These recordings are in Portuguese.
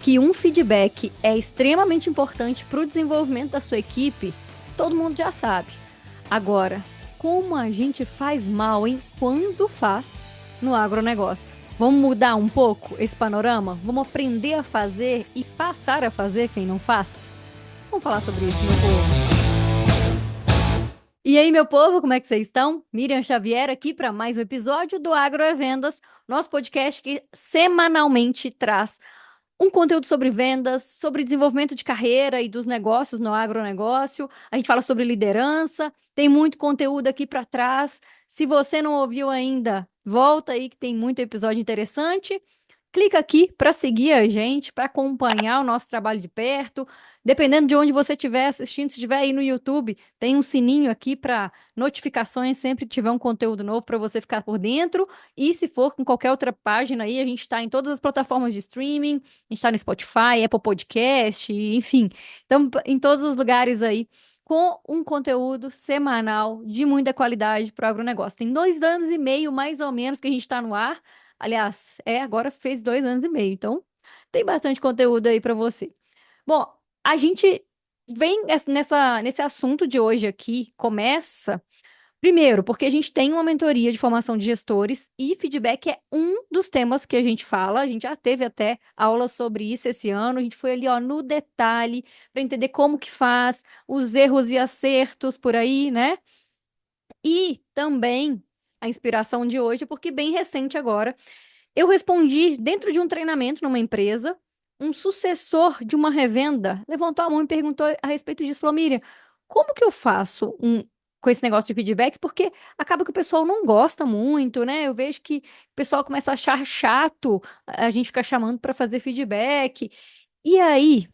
Que um feedback é extremamente importante para o desenvolvimento da sua equipe, todo mundo já sabe. Agora, como a gente faz mal, hein? Quando faz no agronegócio? Vamos mudar um pouco esse panorama? Vamos aprender a fazer e passar a fazer quem não faz? Vamos falar sobre isso, meu povo. E aí, meu povo, como é que vocês estão? Miriam Xavier aqui para mais um episódio do Agro é Vendas, nosso podcast que semanalmente traz um conteúdo sobre vendas, sobre desenvolvimento de carreira e dos negócios no agronegócio. A gente fala sobre liderança, tem muito conteúdo aqui para trás. Se você não ouviu ainda, volta aí que tem muito episódio interessante. Clica aqui para seguir a gente, para acompanhar o nosso trabalho de perto. Dependendo de onde você estiver assistindo, se estiver aí no YouTube, tem um sininho aqui para notificações sempre que tiver um conteúdo novo para você ficar por dentro. E se for com qualquer outra página aí, a gente está em todas as plataformas de streaming, a gente está no Spotify, Apple Podcast, enfim. Então, em todos os lugares aí, com um conteúdo semanal de muita qualidade para o agronegócio. Tem 2 anos e meio, mais ou menos, que a gente está no ar. Aliás, agora fez 2 anos e meio, então tem bastante conteúdo aí para você. Bom, a gente vem nesse assunto de hoje aqui, começa, primeiro, porque a gente tem uma mentoria de formação de gestores e feedback é um dos temas que a gente fala. A gente já teve até aula sobre isso esse ano, a gente foi ali, ó, no detalhe, para entender como que faz, os erros e acertos por aí, né? E também a inspiração de hoje, porque bem recente agora, eu respondi dentro de um treinamento numa empresa, um sucessor de uma revenda levantou a mão e perguntou a respeito disso. Falou, Miriam, como que eu faço com esse negócio de feedback? Porque acaba que o pessoal não gosta muito, né? Eu vejo que o pessoal começa a achar chato a gente ficar chamando para fazer feedback. E aí,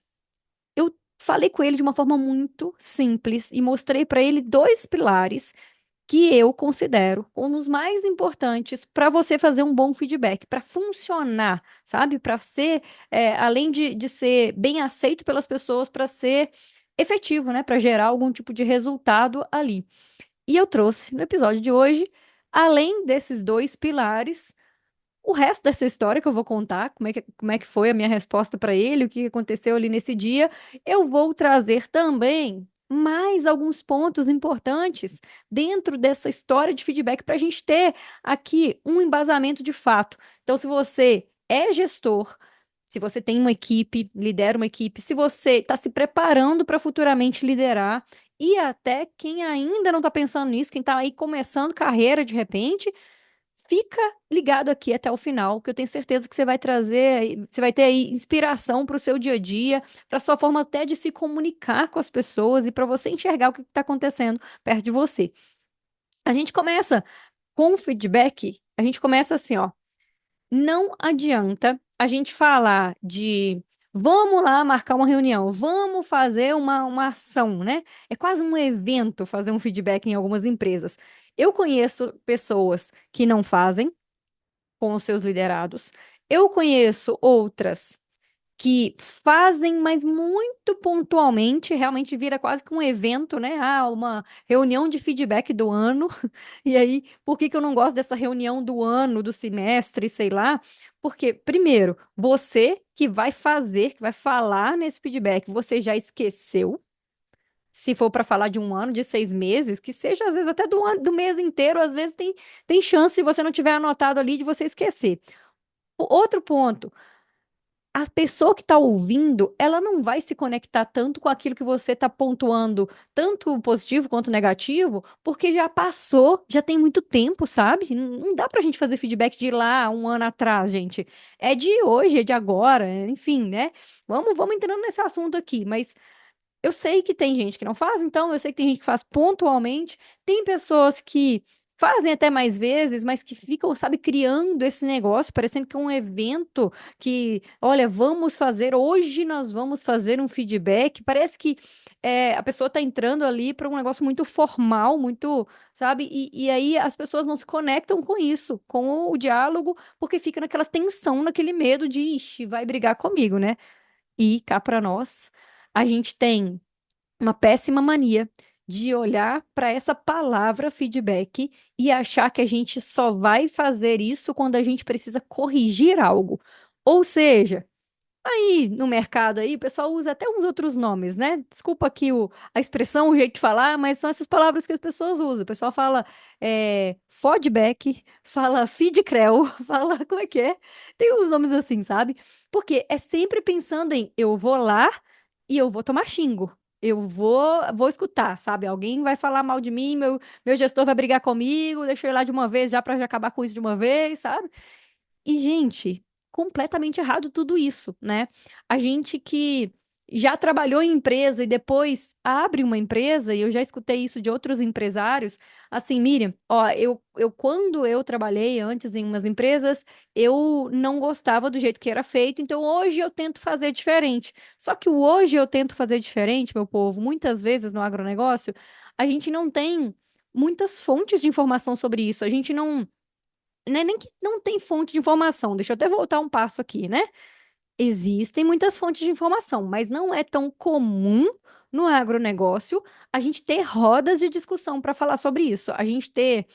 eu falei com ele de uma forma muito simples e mostrei para ele 2 pilares que eu considero como os mais importantes para você fazer um bom feedback, para funcionar, sabe? Para ser, além de ser bem aceito pelas pessoas, para ser efetivo, né? Para gerar algum tipo de resultado ali. E eu trouxe no episódio de hoje, além desses 2 pilares, o resto dessa história que eu vou contar, como é que foi a minha resposta para ele, o que aconteceu ali nesse dia, eu vou trazer também mais alguns pontos importantes dentro dessa história de feedback para a gente ter aqui um embasamento de fato. Então, se você é gestor, se você tem uma equipe, lidera uma equipe, se você está se preparando para futuramente liderar, e até quem ainda não está pensando nisso, quem está aí começando carreira de repente, fica ligado aqui até o final, que eu tenho certeza que você vai trazer, você vai ter aí inspiração para o seu dia a dia, para sua forma até de se comunicar com as pessoas e para você enxergar o que está acontecendo perto de você. A gente começa com o feedback, a gente começa assim, ó. Não adianta a gente falar de vamos lá marcar uma reunião, vamos fazer uma ação, né? É quase um evento fazer um feedback em algumas empresas. Eu conheço pessoas que não fazem com os seus liderados. Eu conheço outras que fazem, mas muito pontualmente, realmente vira quase que um evento, né? Ah, uma reunião de feedback do ano. E aí, por que que eu não gosto dessa reunião do ano, do semestre, sei lá? Porque, primeiro, você que vai fazer, que vai falar nesse feedback, você já esqueceu. Se for para falar de um ano, de 6 meses, que seja às vezes até do ano, do mês inteiro, às vezes tem chance, se você não tiver anotado ali, de você esquecer. Outro ponto, a pessoa que está ouvindo, ela não vai se conectar tanto com aquilo que você está pontuando, tanto positivo quanto negativo, porque já passou, já tem muito tempo, sabe? Não dá pra gente fazer feedback de lá um ano atrás, gente. É de hoje, é de agora, enfim, né? Vamos entrando nesse assunto aqui, mas eu sei que tem gente que não faz, então eu sei que tem gente que faz pontualmente, tem pessoas que fazem até mais vezes, mas que ficam, sabe, criando esse negócio, parecendo que é um evento que, olha, vamos fazer, hoje nós vamos fazer um feedback. Parece que a pessoa está entrando ali para um negócio muito formal, muito, sabe, e aí as pessoas não se conectam com isso, com o diálogo, porque fica naquela tensão, naquele medo de, ixi, vai brigar comigo, né? E cá para nós, a gente tem uma péssima mania de olhar para essa palavra feedback e achar que a gente só vai fazer isso quando a gente precisa corrigir algo. Ou seja, Aí, no mercado aí, o pessoal usa até uns outros nomes, né? Desculpa aqui a expressão, o jeito de falar, mas são essas palavras que as pessoas usam. O pessoal fala feedback, fala feedcrel, fala, como é que é? Tem uns nomes assim, sabe? Porque é sempre pensando em eu vou lá e eu vou tomar xingo. Eu vou escutar, sabe? Alguém vai falar mal de mim, meu gestor vai brigar comigo, deixa eu ir lá de uma vez já para já acabar com isso de uma vez, sabe? E, gente, completamente errado tudo isso, né? A gente que já trabalhou em empresa e depois abre uma empresa, e eu já escutei isso de outros empresários, assim, Miriam, ó, eu quando eu trabalhei antes em umas empresas, eu não gostava do jeito que era feito, então hoje eu tento fazer diferente. Só que o hoje eu tento fazer diferente, meu povo, muitas vezes no agronegócio, a gente não tem muitas fontes de informação sobre isso, a gente não é nem que não tem fonte de informação, deixa eu até voltar um passo aqui, né? Existem muitas fontes de informação, mas não é tão comum no agronegócio a gente ter rodas de discussão para falar sobre isso, a gente ter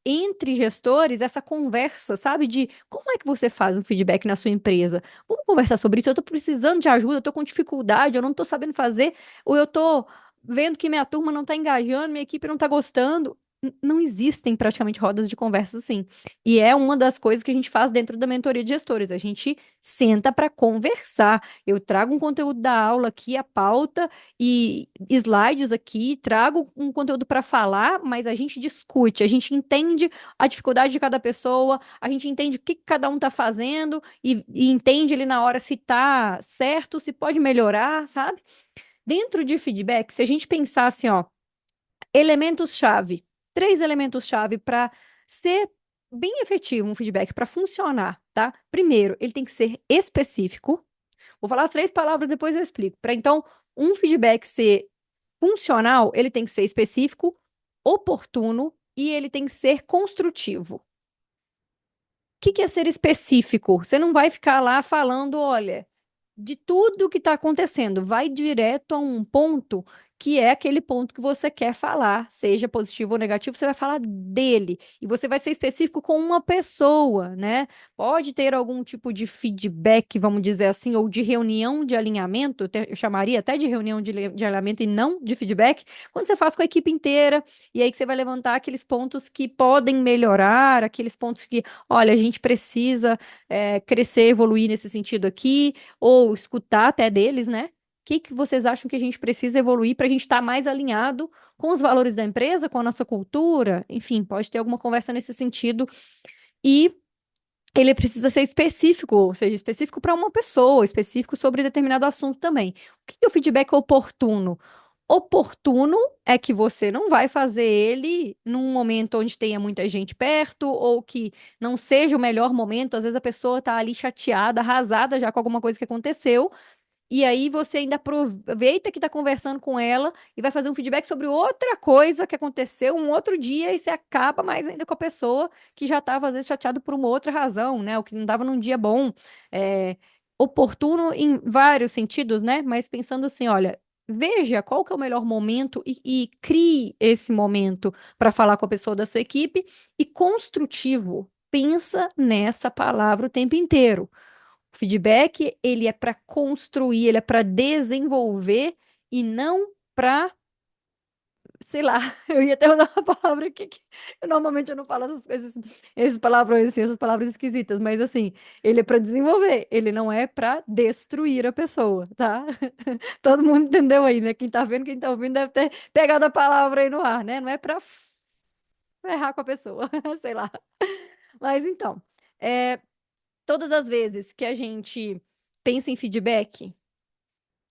entre gestores essa conversa, sabe? De como é que você faz um feedback na sua empresa? Vamos conversar sobre isso. Eu estou precisando de ajuda, eu estou com dificuldade, eu não estou sabendo fazer, ou eu estou vendo que minha turma não está engajando, minha equipe não está gostando. Não existem praticamente rodas de conversa assim. E é uma das coisas que a gente faz dentro da mentoria de gestores. A gente senta para conversar. Eu trago um conteúdo da aula aqui, a pauta e slides aqui, trago um conteúdo para falar, mas a gente discute, a gente entende a dificuldade de cada pessoa, a gente entende o que cada um está fazendo e entende ali na hora se está certo, se pode melhorar, sabe? Dentro de feedback, se a gente pensar assim, ó, elementos-chave, três elementos-chave para ser bem efetivo um feedback, para funcionar, tá? Primeiro, ele tem que ser específico. Vou falar as três palavras, depois eu explico. Para então, um feedback ser funcional, ele tem que ser específico, oportuno e ele tem que ser construtivo. O que é ser específico? Você não vai ficar lá falando, olha, de tudo que está acontecendo, vai direto a um ponto que é aquele ponto que você quer falar, seja positivo ou negativo, você vai falar dele e você vai ser específico com uma pessoa, né? Pode ter algum tipo de feedback, vamos dizer assim, ou de reunião de alinhamento, eu chamaria até de reunião de alinhamento e não de feedback, quando você faz com a equipe inteira e aí que você vai levantar aqueles pontos que podem melhorar, aqueles pontos que, olha, a gente precisa crescer, evoluir nesse sentido aqui ou escutar até deles, né? O que vocês acham que a gente precisa evoluir para a gente estar mais alinhado com os valores da empresa, com a nossa cultura? Enfim, pode ter alguma conversa nesse sentido. E ele precisa ser específico, ou seja, específico para uma pessoa, específico sobre determinado assunto também. O que é o feedback oportuno? Oportuno é que você não vai fazer ele num momento onde tenha muita gente perto ou que não seja o melhor momento. Às vezes a pessoa está ali chateada, arrasada já com alguma coisa que aconteceu. E aí você ainda aproveita que está conversando com ela e vai fazer um feedback sobre outra coisa que aconteceu um outro dia e você acaba mais ainda com a pessoa que já estava, às vezes, chateado por uma outra razão, né? O que não estava num dia bom. É, oportuno em vários sentidos, né? Mas pensando assim, olha, veja qual que é o melhor momento e crie esse momento para falar com a pessoa da sua equipe e construtivo. Pensa nessa palavra o tempo inteiro. O feedback, ele é para construir, ele é para desenvolver e não para, sei lá, eu ia até usar uma palavra aqui que normalmente eu não falo essas coisas, esses palavrões assim, essas palavras esquisitas, mas assim, ele é para desenvolver, ele não é para destruir a pessoa, tá? Todo mundo entendeu aí, né? Quem tá vendo, quem tá ouvindo deve ter pegado a palavra aí no ar, né? Não é para ferrar com a pessoa, sei lá. Mas então, é, todas as vezes que a gente pensa em feedback,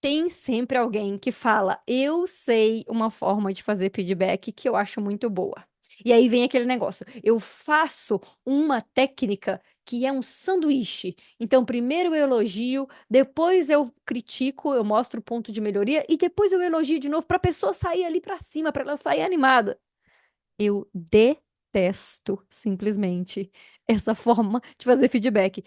tem sempre alguém que fala: eu sei uma forma de fazer feedback que eu acho muito boa. E aí vem aquele negócio: eu faço uma técnica que é um sanduíche. Então, primeiro eu elogio, depois eu critico, eu mostro o ponto de melhoria e depois eu elogio de novo para a pessoa sair ali para cima, para ela sair animada. Eu detesto simplesmente essa forma de fazer feedback.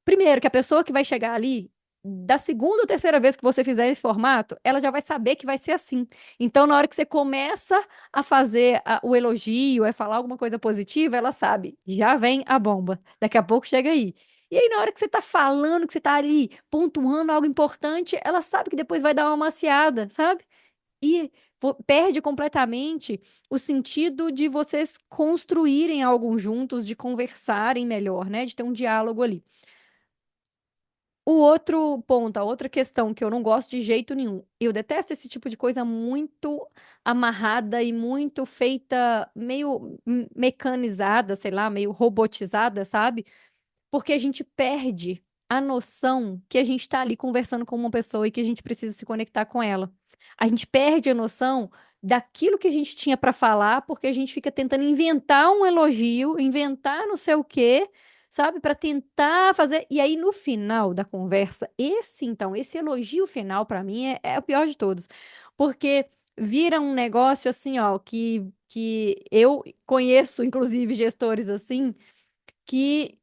Primeiro, que a pessoa que vai chegar ali, da segunda ou terceira vez que você fizer esse formato, ela já vai saber que vai ser assim. Então, na hora que você começa a fazer o elogio, é falar alguma coisa positiva, ela sabe, já vem a bomba. Daqui a pouco chega aí. E aí, na hora que você tá falando, que você tá ali pontuando algo importante, ela sabe que depois vai dar uma maciada, sabe? E perde completamente o sentido de vocês construírem algo juntos, de conversarem melhor, né? De ter um diálogo ali. O outro ponto, a outra questão que eu não gosto de jeito nenhum, eu detesto esse tipo de coisa muito amarrada e muito feita, meio mecanizada, sei lá, meio robotizada, sabe? Porque a gente perde a noção que a gente está ali conversando com uma pessoa e que a gente precisa se conectar com ela. A gente perde a noção daquilo que a gente tinha para falar, porque a gente fica tentando inventar um elogio, inventar não sei o quê, sabe, para tentar fazer. E aí no final da conversa, esse elogio final para mim é o pior de todos, porque vira um negócio assim, ó, que eu conheço, inclusive, gestores assim que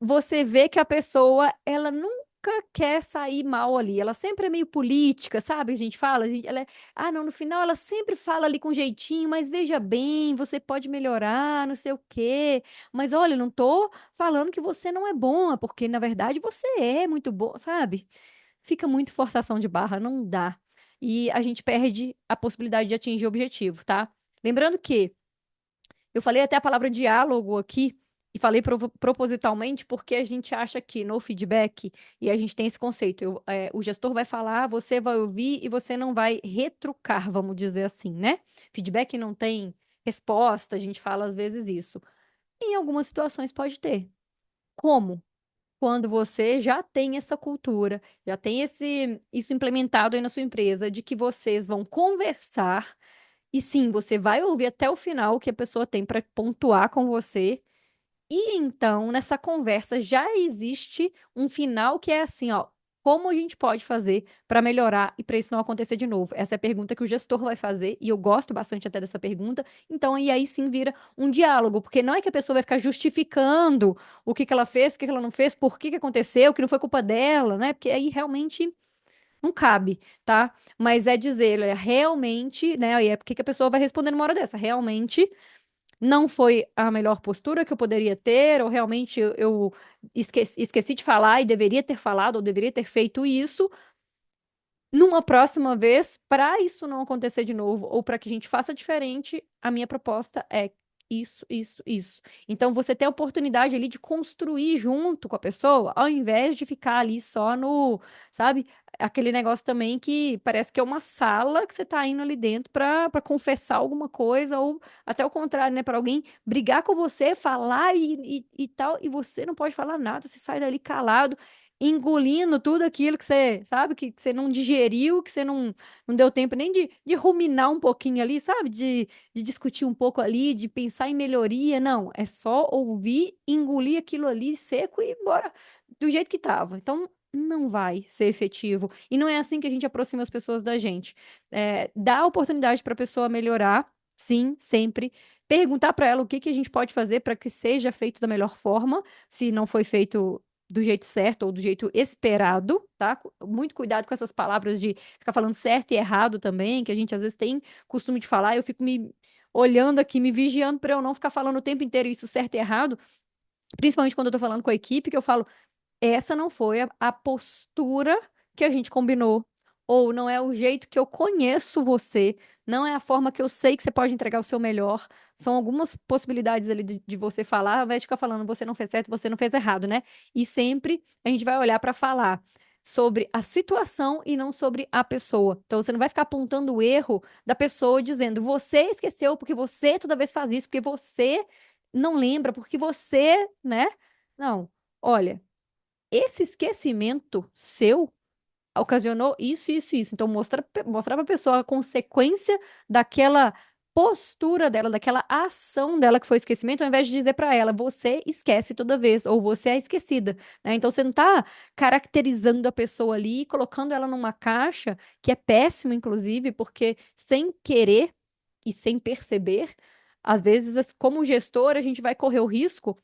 você vê que a pessoa, ela nunca quer sair mal ali. Ela sempre é meio política, sabe? A gente fala, não, no final ela sempre fala ali com jeitinho, mas veja bem, você pode melhorar, não sei o quê. Mas olha, não tô falando que você não é boa, porque na verdade você é muito boa, sabe? Fica muito forçação de barra, não dá. E a gente perde a possibilidade de atingir o objetivo, tá? Lembrando que eu falei até a palavra diálogo aqui e falei propositalmente porque a gente acha que no feedback, e a gente tem esse conceito, o gestor vai falar, você vai ouvir e você não vai retrucar, vamos dizer assim, né? Feedback não tem resposta, a gente fala às vezes isso. Em algumas situações pode ter. Como? Quando você já tem essa cultura, já tem isso implementado aí na sua empresa, de que vocês vão conversar e sim, você vai ouvir até o final o que a pessoa tem para pontuar com você. E então, nessa conversa já existe um final que é assim, ó, como a gente pode fazer para melhorar e para isso não acontecer de novo? Essa é a pergunta que o gestor vai fazer, e eu gosto bastante até dessa pergunta. Então, e aí sim vira um diálogo, porque não é que a pessoa vai ficar justificando o que que ela fez, o que que ela não fez, por que que aconteceu, que não foi culpa dela, né? Porque aí realmente não cabe, tá? Mas é dizer, olha, realmente, né? E é porque que a pessoa vai responder numa hora dessa. Realmente não foi a melhor postura que eu poderia ter, ou realmente eu esqueci de falar e deveria ter falado, ou deveria ter feito isso. Numa próxima vez, para isso não acontecer de novo, ou para que a gente faça diferente, a minha proposta é isso, isso, isso. Então você tem a oportunidade ali de construir junto com a pessoa, ao invés de ficar ali só no, sabe, aquele negócio também que parece que é uma sala que você tá indo ali dentro para confessar alguma coisa, ou até o contrário, né, para alguém brigar com você, falar e tal, e você não pode falar nada, você sai dali calado engolindo tudo aquilo que você, sabe, que você não digeriu, que você não deu tempo nem de ruminar um pouquinho ali, sabe, de discutir um pouco ali, de pensar em melhoria. Não, é só ouvir, engolir aquilo ali seco e ir embora do jeito que estava. Então, não vai ser efetivo. E não é assim que a gente aproxima as pessoas da gente. Dá oportunidade para a pessoa melhorar, sim, sempre. Perguntar para ela o que que a gente pode fazer para que seja feito da melhor forma, se não foi feito do jeito certo ou do jeito esperado, tá? Muito cuidado com essas palavras de ficar falando certo e errado também, que a gente às vezes tem costume de falar. Eu fico me olhando aqui, me vigiando para eu não ficar falando o tempo inteiro isso certo e errado, principalmente quando eu tô falando com a equipe, que eu falo essa não foi a postura que a gente combinou. Ou não é o jeito que eu conheço você, não é a forma que eu sei que você pode entregar o seu melhor. São algumas possibilidades ali de você falar, ao invés de ficar falando você não fez certo, você não fez errado, né? E sempre a gente vai olhar para falar sobre a situação e não sobre a pessoa. Então você não vai ficar apontando o erro da pessoa dizendo você esqueceu porque você toda vez faz isso, porque você não lembra, porque você, né? Não. Olha, esse esquecimento seu ocasionou isso, isso, isso. Então, mostrar para a pessoa a consequência daquela postura dela, daquela ação dela que foi esquecimento, ao invés de dizer para ela, você esquece toda vez, ou você é esquecida, né? Então, você não está caracterizando a pessoa ali, colocando ela numa caixa, que é péssimo, inclusive, porque sem querer e sem perceber, às vezes, como gestor, a gente vai correr o risco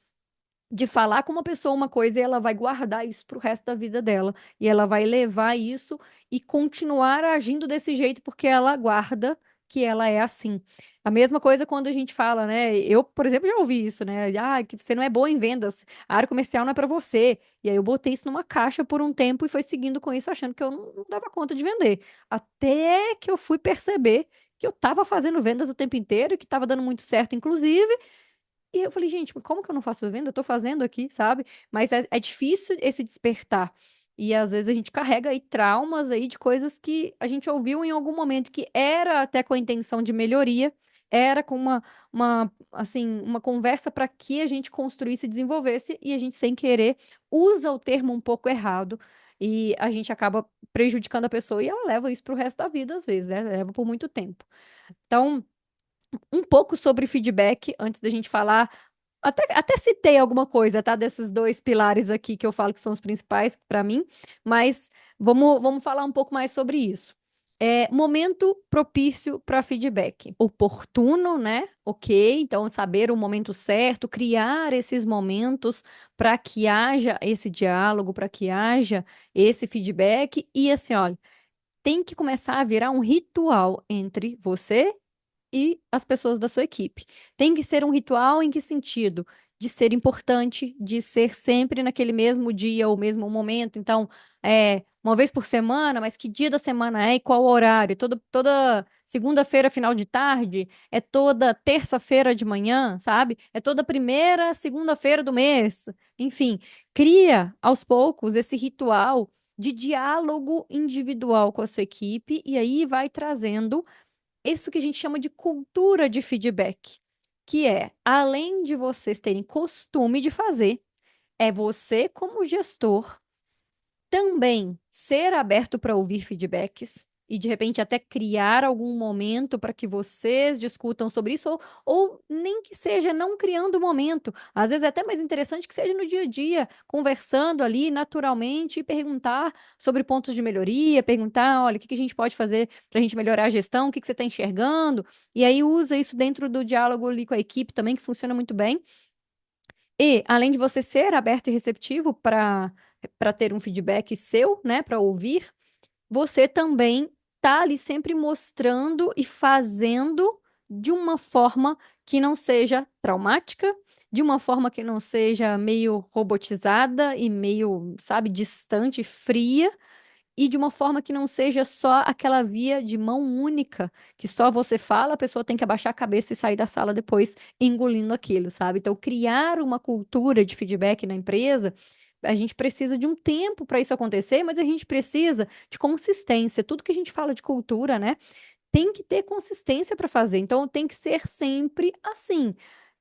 de falar com uma pessoa uma coisa e ela vai guardar isso pro resto da vida dela. E ela vai levar isso e continuar agindo desse jeito porque ela guarda que ela é assim. A mesma coisa quando a gente fala, né? Eu, por exemplo, já ouvi isso, né? Ah, que você não é boa em vendas, a área comercial não é para você. E aí eu botei isso numa caixa por um tempo e foi seguindo com isso, achando que eu não dava conta de vender. Até que eu fui perceber que eu estava fazendo vendas o tempo inteiro, e que estava dando muito certo, inclusive. E eu falei, gente, mas como que eu não faço venda? Eu tô fazendo aqui, sabe? Mas é difícil esse despertar. E às vezes a gente carrega aí traumas aí de coisas que a gente ouviu em algum momento que era até com a intenção de melhoria, era com assim, uma conversa para que a gente construísse e desenvolvesse, e a gente, sem querer, usa o termo um pouco errado. E a gente acaba prejudicando a pessoa e ela leva isso pro resto da vida, às vezes, né? Leva por muito tempo. Então, um pouco sobre feedback antes da gente falar. Até citei alguma coisa, tá? Desses dois pilares aqui que eu falo que são os principais para mim, mas vamos falar um pouco mais sobre isso. Momento propício para feedback. Oportuno, né? Ok, então saber o momento certo, criar esses momentos para que haja esse diálogo, para que haja esse feedback. E assim, olha, tem que começar a virar um ritual entre você e as pessoas da sua equipe. Tem que ser um ritual em que sentido? De ser importante, de ser sempre naquele mesmo dia ou mesmo momento. Então, uma vez por semana, mas que dia da semana é e qual horário? Toda segunda-feira, final de tarde? É toda terça-feira de manhã, sabe? É toda primeira segunda-feira do mês. Enfim, cria aos poucos esse ritual de diálogo individual com a sua equipe e aí vai trazendo isso que a gente chama de cultura de feedback, que é, além de vocês terem costume de fazer, é você, como gestor, também ser aberto para ouvir feedbacks e de repente até criar algum momento para que vocês discutam sobre isso, ou nem que seja não criando momento. Às vezes é até mais interessante que seja no dia a dia, conversando ali naturalmente e perguntar sobre pontos de melhoria, perguntar, olha, o que que a gente pode fazer para a gente melhorar a gestão, o que que você está enxergando, e aí usa isso dentro do diálogo ali com a equipe também, que funciona muito bem. E, além de você ser aberto e receptivo para ter um feedback seu, né, para ouvir, você também tá ali sempre mostrando e fazendo de uma forma que não seja traumática, de uma forma que não seja meio robotizada e meio, sabe, distante, fria, e de uma forma que não seja só aquela via de mão única, que só você fala, a pessoa tem que abaixar a cabeça e sair da sala depois engolindo aquilo, sabe? Então, criar uma cultura de feedback na empresa, a gente precisa de um tempo para isso acontecer, mas a gente precisa de consistência. Tudo que a gente fala de cultura, né? Tem que ter consistência para fazer. Então, tem que ser sempre assim.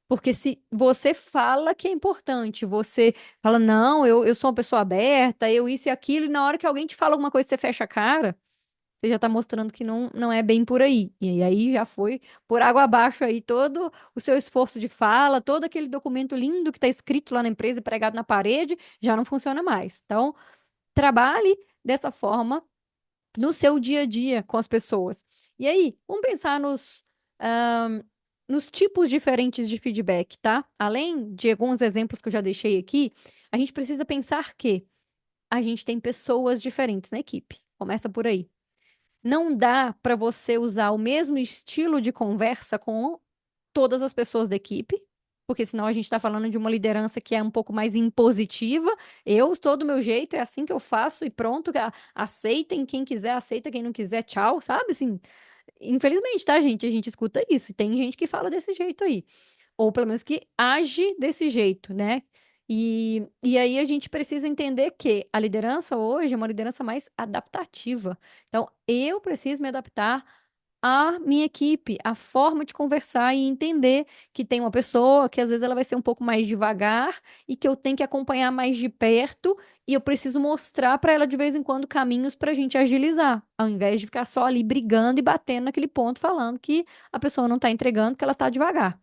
Porque se você fala que é importante, você fala, não, eu sou uma pessoa aberta, eu isso e aquilo, e na hora que alguém te fala alguma coisa, você fecha a cara, você já está mostrando que não é bem por aí. E aí já foi por água abaixo aí todo o seu esforço de fala, todo aquele documento lindo que está escrito lá na empresa e pregado na parede, já não funciona mais. Então, trabalhe dessa forma no seu dia a dia com as pessoas. E aí, vamos pensar ahn, nos tipos diferentes de feedback, tá? Além de alguns exemplos que eu já deixei aqui, a gente precisa pensar que a gente tem pessoas diferentes na equipe. Começa por aí. Não dá para você usar o mesmo estilo de conversa com todas as pessoas da equipe, porque senão a gente está falando de uma liderança que é um pouco mais impositiva. Eu estou do meu jeito, é assim que eu faço e pronto. Aceitem quem quiser, aceita quem não quiser, tchau, sabe? Assim, infelizmente, tá, gente? A gente escuta isso e tem gente que fala desse jeito aí, ou pelo menos que age desse jeito, né? E aí a gente precisa entender que a liderança hoje é uma liderança mais adaptativa. Então, eu preciso me adaptar a minha equipe, a forma de conversar e entender que tem uma pessoa que às vezes ela vai ser um pouco mais devagar e que eu tenho que acompanhar mais de perto e eu preciso mostrar para ela de vez em quando caminhos para a gente agilizar, ao invés de ficar só ali brigando e batendo naquele ponto, falando que a pessoa não está entregando, que ela está devagar.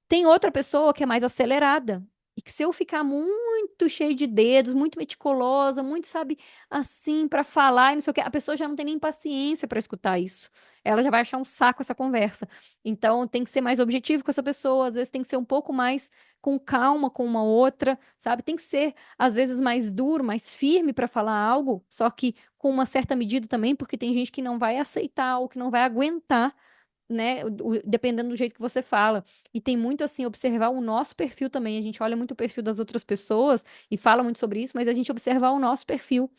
Tem outra pessoa que é mais acelerada. E que se eu ficar muito cheio de dedos, muito meticulosa, muito, sabe, assim, para falar e não sei o quê, a pessoa já não tem nem paciência para escutar isso. Ela já vai achar um saco essa conversa. Então, tem que ser mais objetivo com essa pessoa, às vezes tem que ser um pouco mais com calma com uma outra, sabe? Tem que ser, às vezes, mais duro, mais firme para falar algo, só que com uma certa medida também, porque tem gente que não vai aceitar ou que não vai aguentar né, dependendo do jeito que você fala. E tem muito assim, observar o nosso perfil também. A gente olha muito o perfil das outras pessoas e fala muito sobre isso, mas a gente observar o nosso perfil.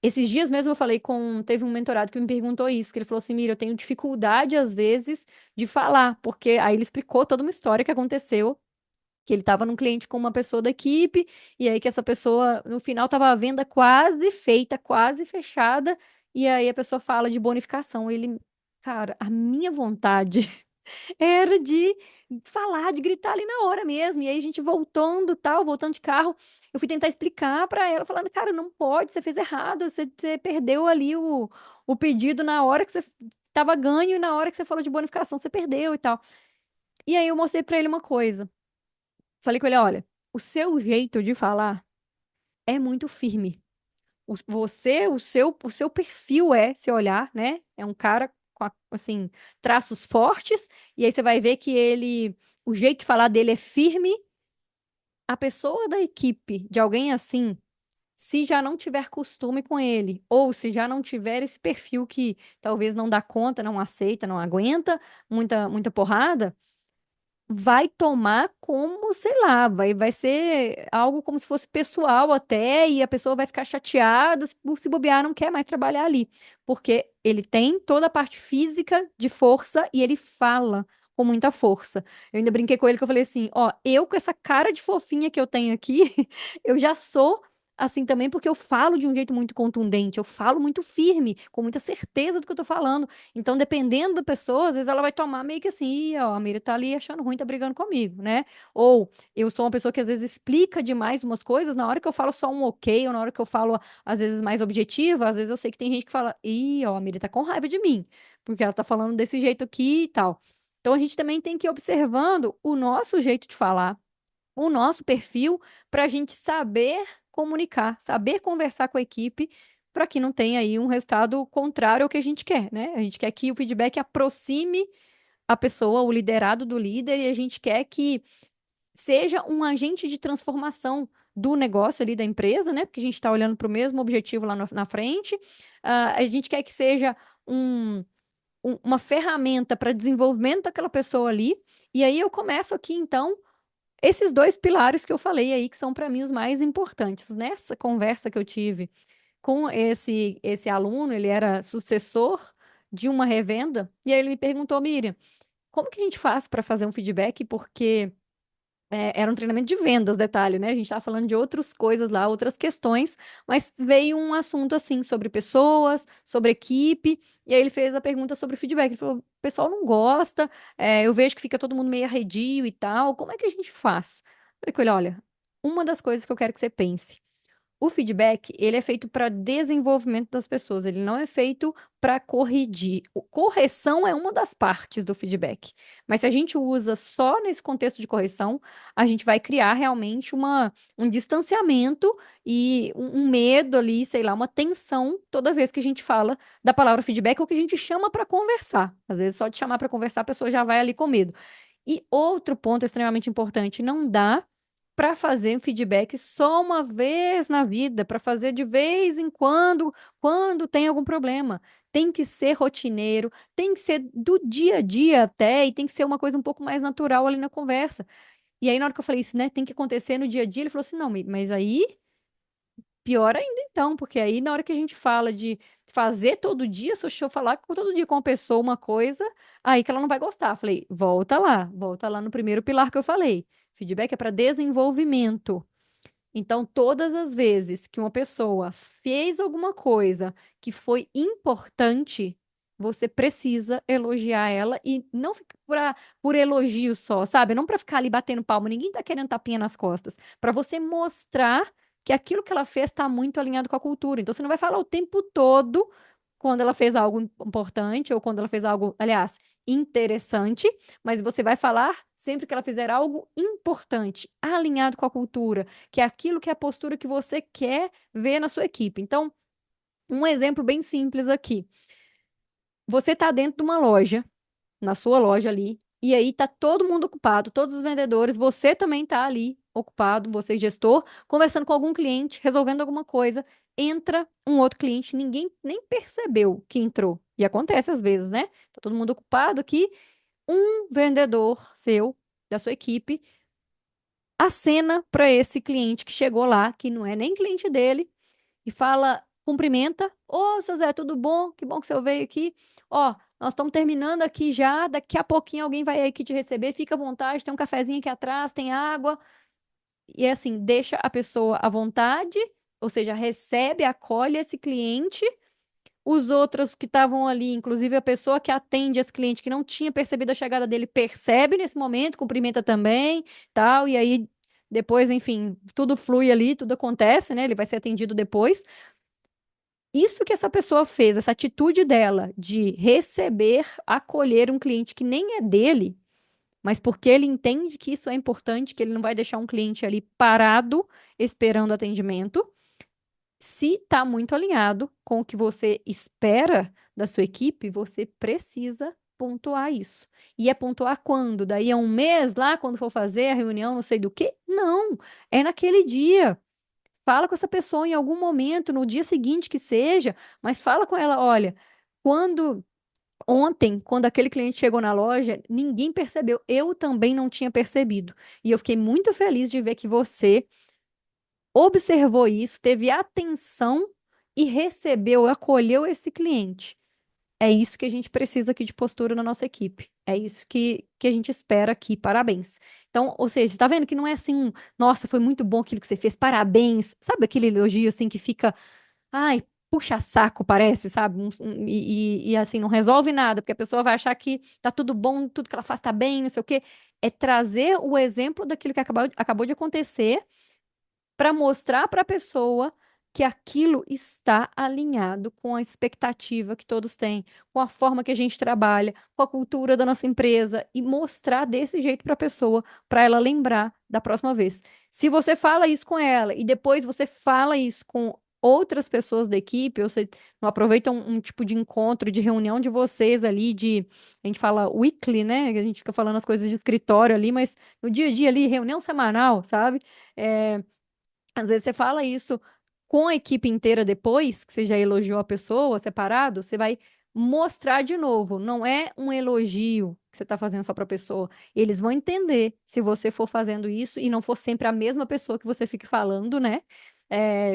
Esses dias mesmo eu falei com. Teve um mentorado que me perguntou isso, que ele falou assim: Mira, eu tenho dificuldade às vezes de falar, porque aí ele explicou toda uma história que aconteceu. Que ele estava num cliente com uma pessoa da equipe, e aí que essa pessoa, no final, estava a venda quase feita, quase fechada, e aí a pessoa fala de bonificação. Ele, cara, a minha vontade era de falar, de gritar ali na hora mesmo. E aí a gente voltando, tal, voltando de carro, eu fui tentar explicar para ela, falando, cara, não pode, você fez errado, você perdeu ali o pedido na hora que você estava ganho e na hora que você falou de bonificação, você perdeu e tal. E aí eu mostrei para ele uma coisa. Falei com ele, olha, o seu jeito de falar é muito firme. O seu perfil se olhar, né? É um cara com, assim, traços fortes, e aí você vai ver que o jeito de falar dele é firme. A pessoa da equipe, de alguém assim, se já não tiver costume com ele, ou se já não tiver esse perfil que talvez não dá conta, não aceita, não aguenta muita porrada, vai tomar como, sei lá, vai ser algo como se fosse pessoal até, e a pessoa vai ficar chateada, se bobear, não quer mais trabalhar ali. Porque ele tem toda a parte física de força e ele fala com muita força. Eu ainda brinquei com ele que eu falei assim, ó, eu com essa cara de fofinha que eu tenho aqui, eu já sou assim também porque eu falo de um jeito muito contundente, eu falo muito firme, com muita certeza do que eu tô falando. Então, dependendo da pessoa, às vezes ela vai tomar meio que assim, "Ih, ó, a Mira tá ali achando ruim, tá brigando comigo, né? Ou eu sou uma pessoa que às vezes explica demais umas coisas, na hora que eu falo só um ok, ou na hora que eu falo, às vezes, mais objetiva, às vezes eu sei que tem gente que fala, ih, ó, a Mira tá com raiva de mim, porque ela tá falando desse jeito aqui e tal. Então, a gente também tem que ir observando o nosso jeito de falar, o nosso perfil, para a gente saber comunicar, saber conversar com a equipe, para que não tenha aí um resultado contrário ao que a gente quer, né? A gente quer que o feedback aproxime a pessoa, o liderado do líder, e a gente quer que seja um agente de transformação do negócio ali da empresa, né? Porque a gente está olhando para o mesmo objetivo lá na frente. A gente quer que seja uma ferramenta para desenvolvimento daquela pessoa ali. E aí eu começo aqui, então, esses dois pilares que eu falei aí, que são para mim os mais importantes. Nessa conversa que eu tive com esse aluno, ele era sucessor de uma revenda, e aí ele me perguntou, Miriam, como que a gente faz para fazer um feedback? Porque era um treinamento de vendas, detalhe, né? A gente estava falando de outras coisas lá, outras questões, mas veio um assunto assim sobre pessoas, sobre equipe, e aí ele fez a pergunta sobre o feedback. Ele falou: o pessoal não gosta, eu vejo que fica todo mundo meio arredio e tal, como é que a gente faz? Eu falei com ele: olha, uma das coisas que eu quero que você pense. O feedback, ele é feito para desenvolvimento das pessoas, ele não é feito para corrigir. Correção é uma das partes do feedback, mas se a gente usa só nesse contexto de correção, a gente vai criar realmente um distanciamento e um medo ali, sei lá, uma tensão toda vez que a gente fala da palavra feedback ou que a gente chama para conversar. Às vezes, só de chamar para conversar, a pessoa já vai ali com medo. E outro ponto extremamente importante, não dá para fazer um feedback só uma vez na vida, para fazer de vez em quando tem algum problema. Tem que ser rotineiro, tem que ser do dia a dia até, e tem que ser uma coisa um pouco mais natural ali na conversa. E aí, na hora que eu falei isso, né, tem que acontecer no dia a dia, ele falou assim: não, mas aí pior ainda então, porque aí na hora que a gente fala de fazer todo dia, se eu falar todo dia com uma pessoa uma coisa, aí que ela não vai gostar. Falei, volta lá no primeiro pilar que eu falei. Feedback é para desenvolvimento. Então, todas as vezes que uma pessoa fez alguma coisa que foi importante, você precisa elogiar ela e não ficar por elogio só, sabe? Não para ficar ali batendo palma, ninguém tá querendo tapinha nas costas. Para você mostrar que aquilo que ela fez está muito alinhado com a cultura. Então, você não vai falar o tempo todo quando ela fez algo importante ou quando ela fez algo, aliás, interessante, mas você vai falar sempre que ela fizer algo importante, alinhado com a cultura, que é aquilo que é a postura que você quer ver na sua equipe. Então, um exemplo bem simples aqui. Você está dentro de uma loja, na sua loja ali, e aí tá todo mundo ocupado, todos os vendedores, você também tá ali ocupado, você gestor, conversando com algum cliente, resolvendo alguma coisa, entra um outro cliente, ninguém nem percebeu que entrou. e acontece às vezes, né? Tá todo mundo ocupado aqui, um vendedor seu, da sua equipe, acena para esse cliente que chegou lá, que não é nem cliente dele, e fala, cumprimenta: Ô, seu Zé, tudo bom? Que bom que você veio aqui. Ó, nós estamos terminando aqui já, daqui a pouquinho alguém vai aqui te receber, fica à vontade, tem um cafezinho aqui atrás, tem água. E assim, deixa a pessoa à vontade, ou seja, recebe, acolhe esse cliente. Os outros que estavam ali, inclusive a pessoa que atende esse cliente que não tinha percebido a chegada dele, percebe nesse momento, cumprimenta também, tal, e aí depois, enfim, tudo flui ali, tudo acontece, né? Ele vai ser atendido depois. Isso que essa pessoa fez, essa atitude dela de receber, acolher um cliente que nem é dele, mas porque ele entende que isso é importante, que ele não vai deixar um cliente ali parado esperando atendimento, se está muito alinhado com o que você espera da sua equipe, você precisa pontuar isso. E é pontuar quando? Daí é um mês lá, quando for fazer a reunião, não sei do que? Não, é naquele dia. Fala com essa pessoa em algum momento, no dia seguinte que seja, mas fala com ela, olha, quando ontem, quando aquele cliente chegou na loja, ninguém percebeu, eu também não tinha percebido. E eu fiquei muito feliz de ver que você observou isso, teve atenção e recebeu, acolheu esse cliente. É isso que a gente precisa aqui de postura na nossa equipe. É isso que a gente espera aqui. Parabéns. Então, ou seja, tá vendo que não é assim, nossa, foi muito bom aquilo que você fez, parabéns. Sabe aquele elogio assim que fica, ai, puxa saco, parece, sabe? Assim, não resolve nada, porque a pessoa vai achar que tá tudo bom, tudo que ela faz tá bem, não sei o quê. É trazer o exemplo daquilo que acabou de acontecer para mostrar para a pessoa que aquilo está alinhado com a expectativa que todos têm, com a forma que a gente trabalha, com a cultura da nossa empresa e mostrar desse jeito para a pessoa, para ela lembrar da próxima vez. Se você fala isso com ela e depois você fala isso com outras pessoas da equipe, ou você não aproveita um tipo de encontro, de reunião de vocês ali, a gente fala weekly, né? A gente fica falando as coisas de escritório ali, mas no dia a dia ali, reunião semanal, sabe? Às vezes você fala isso com a equipe inteira depois, que você já elogiou a pessoa separado, você vai mostrar de novo. Não é um elogio que você está fazendo só para a pessoa. Eles vão entender se você for fazendo isso e não for sempre a mesma pessoa que você fique falando, né?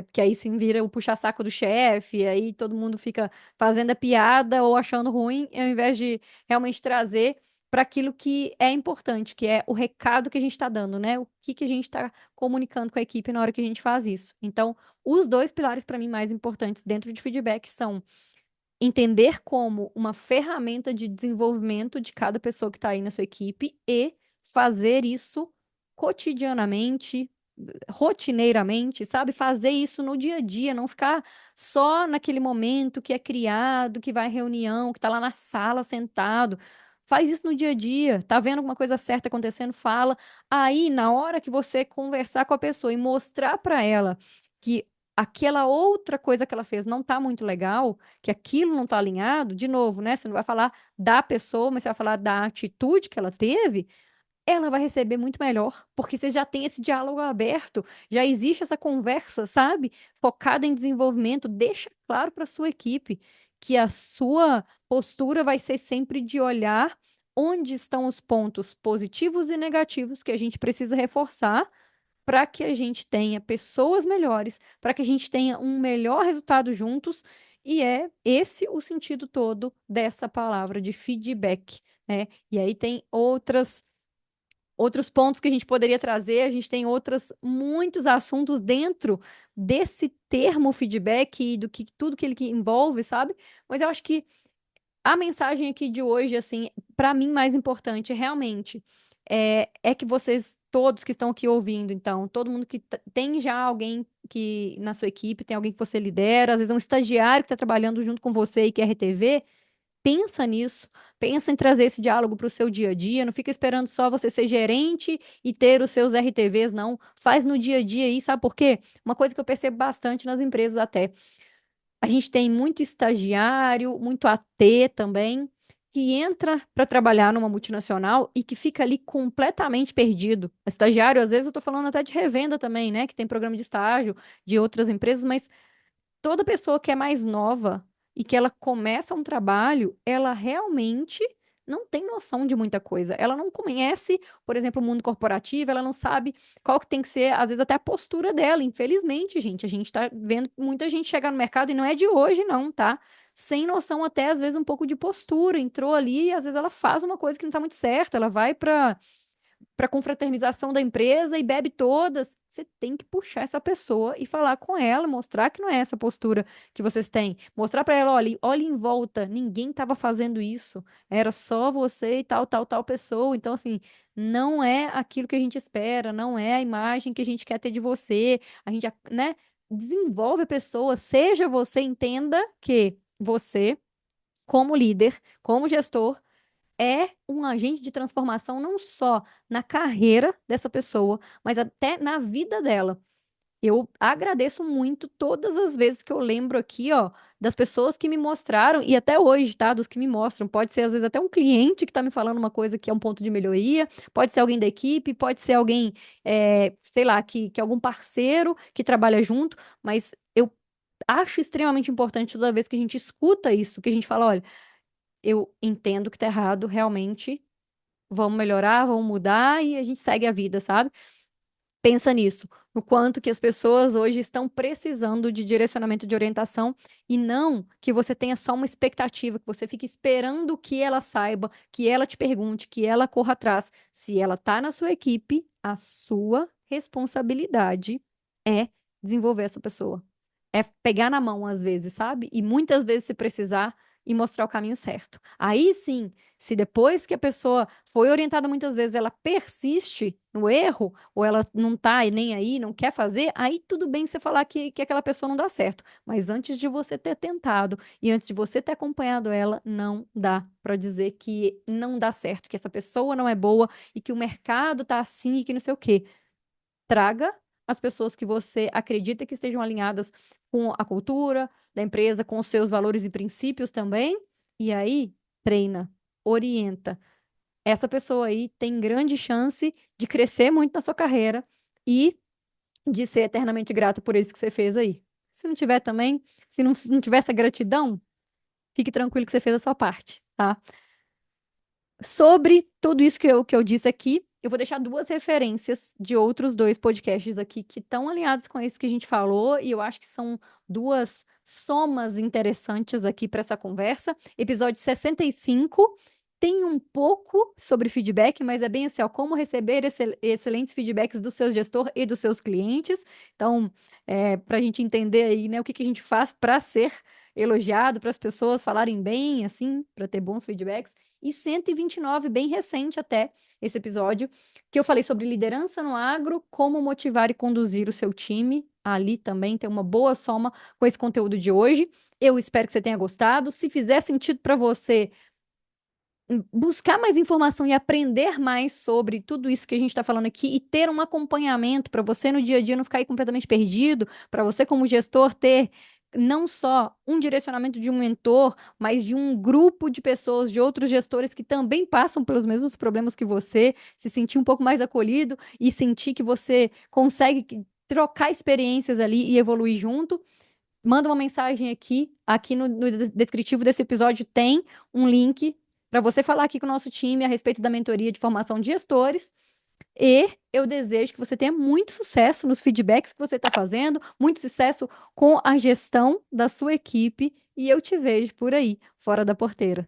Porque aí sim vira o puxa-saco do chefe, aí todo mundo fica fazendo a piada ou achando ruim, ao invés de realmente trazer para aquilo que é importante, que é o recado que a gente está dando, né? O que a gente está comunicando com a equipe na hora que a gente faz isso. Então, os dois pilares para mim mais importantes dentro de feedback são entender como uma ferramenta de desenvolvimento de cada pessoa que está aí na sua equipe e fazer isso cotidianamente, rotineiramente, sabe? Fazer isso no dia a dia, não ficar só naquele momento que é criado, que vai à reunião, que está lá na sala sentado. Faz isso no dia a dia. Tá vendo alguma coisa certa acontecendo? Fala. Aí, na hora que você conversar com a pessoa e mostrar para ela que aquela outra coisa que ela fez não tá muito legal, que aquilo não tá alinhado, de novo, né? Você não vai falar da pessoa, mas você vai falar da atitude que ela teve, ela vai receber muito melhor, porque você já tem esse diálogo aberto, já existe essa conversa, sabe? Focada em desenvolvimento, deixa claro para sua equipe que a sua postura vai ser sempre de olhar onde estão os pontos positivos e negativos que a gente precisa reforçar para que a gente tenha pessoas melhores, para que a gente tenha um melhor resultado juntos, e é esse o sentido todo dessa palavra de feedback, né? E aí tem outros pontos que a gente poderia trazer, a gente tem muitos assuntos dentro desse termo feedback e do que tudo que ele que envolve, sabe? Mas eu acho que a mensagem aqui de hoje, assim, para mim mais importante realmente é que vocês todos que estão aqui ouvindo, então, todo mundo que tem já alguém que na sua equipe, tem alguém que você lidera, às vezes é um estagiário que está trabalhando junto com você e quer RTV, pensa nisso, pensa em trazer esse diálogo para o seu dia a dia, não fica esperando só você ser gerente e ter os seus RTVs, não. Faz no dia a dia aí, sabe por quê? Uma coisa que eu percebo bastante nas empresas até. A gente tem muito estagiário, muito AT também, que entra para trabalhar numa multinacional e que fica ali completamente perdido. Estagiário, às vezes eu estou falando até de revenda também, né? Que tem programa de estágio de outras empresas, mas toda pessoa que é mais nova e que ela começa um trabalho, ela realmente não tem noção de muita coisa. Ela não conhece, por exemplo, o mundo corporativo, ela não sabe qual que tem que ser, às vezes, até a postura dela. Infelizmente, gente, a gente tá vendo muita gente chegar no mercado e não é de hoje, não, tá? Sem noção, até às vezes, um pouco de postura. Entrou ali e às vezes ela faz uma coisa que não tá muito certa, ela vai para confraternização da empresa e bebe todas. Você tem que puxar essa pessoa e falar com ela, mostrar que não é essa postura que vocês têm. Mostrar para ela, olha, olha em volta, ninguém estava fazendo isso. Era só você e tal, tal, tal pessoa. Então, assim, não é aquilo que a gente espera, não é a imagem que a gente quer ter de você. A gente, né, desenvolve a pessoa, seja você, entenda que você, como líder, como gestor, é um agente de transformação não só na carreira dessa pessoa, mas até na vida dela. Eu agradeço muito todas as vezes que eu lembro aqui, ó, das pessoas que me mostraram, e até hoje, tá? Dos que me mostram. Pode ser, às vezes, até um cliente que tá me falando uma coisa que é um ponto de melhoria, pode ser alguém da equipe, pode ser alguém, sei lá, que é algum parceiro que trabalha junto, mas eu acho extremamente importante toda vez que a gente escuta isso, que a gente fala, olha, eu entendo que tá errado, realmente. Vamos melhorar, vamos mudar e a gente segue a vida, sabe? Pensa nisso, no quanto que as pessoas hoje estão precisando de direcionamento de orientação e não que você tenha só uma expectativa, que você fique esperando que ela saiba, que ela te pergunte, que ela corra atrás. Se ela tá na sua equipe, a sua responsabilidade é desenvolver essa pessoa. É pegar na mão às vezes, sabe? E muitas vezes se precisar e mostrar o caminho certo. Aí sim, se depois que a pessoa foi orientada muitas vezes, ela persiste no erro, ou ela não tá nem aí, não quer fazer, aí tudo bem você falar que aquela pessoa não dá certo. Mas antes de você ter tentado e antes de você ter acompanhado ela, não dá para dizer que não dá certo, que essa pessoa não é boa e que o mercado tá assim e que não sei o quê. Traga as pessoas que você acredita que estejam alinhadas com a cultura da empresa, com os seus valores e princípios também, e aí treina, orienta. Essa pessoa aí tem grande chance de crescer muito na sua carreira e de ser eternamente grata por isso que você fez aí. Se não tiver também, se não tiver essa gratidão, fique tranquilo que você fez a sua parte, tá? Sobre tudo isso que eu disse aqui, eu vou deixar duas referências de outros dois podcasts aqui que estão alinhados com isso que a gente falou, e eu acho que são duas somas interessantes aqui para essa conversa. Episódio 65 tem um pouco sobre feedback, mas é bem assim, ó, como receber excelentes feedbacks do seu gestor e dos seus clientes. Então, para a gente entender aí, né, o que que a gente faz para ser elogiado, para as pessoas falarem bem, assim, para ter bons feedbacks. E 129, bem recente até, esse episódio, que eu falei sobre liderança no agro, como motivar e conduzir o seu time. Ali também tem uma boa soma com esse conteúdo de hoje. Eu espero que você tenha gostado. Se fizer sentido para você buscar mais informação e aprender mais sobre tudo isso que a gente está falando aqui e ter um acompanhamento para você no dia a dia não ficar aí completamente perdido, para você como gestor ter não só um direcionamento de um mentor, mas de um grupo de pessoas, de outros gestores que também passam pelos mesmos problemas que você, se sentir um pouco mais acolhido e sentir que você consegue trocar experiências ali e evoluir junto. Manda uma mensagem aqui no descritivo desse episódio tem um link para você falar aqui com o nosso time a respeito da mentoria de formação de gestores. E eu desejo que você tenha muito sucesso nos feedbacks que você está fazendo, muito sucesso com a gestão da sua equipe. E eu te vejo por aí, fora da porteira.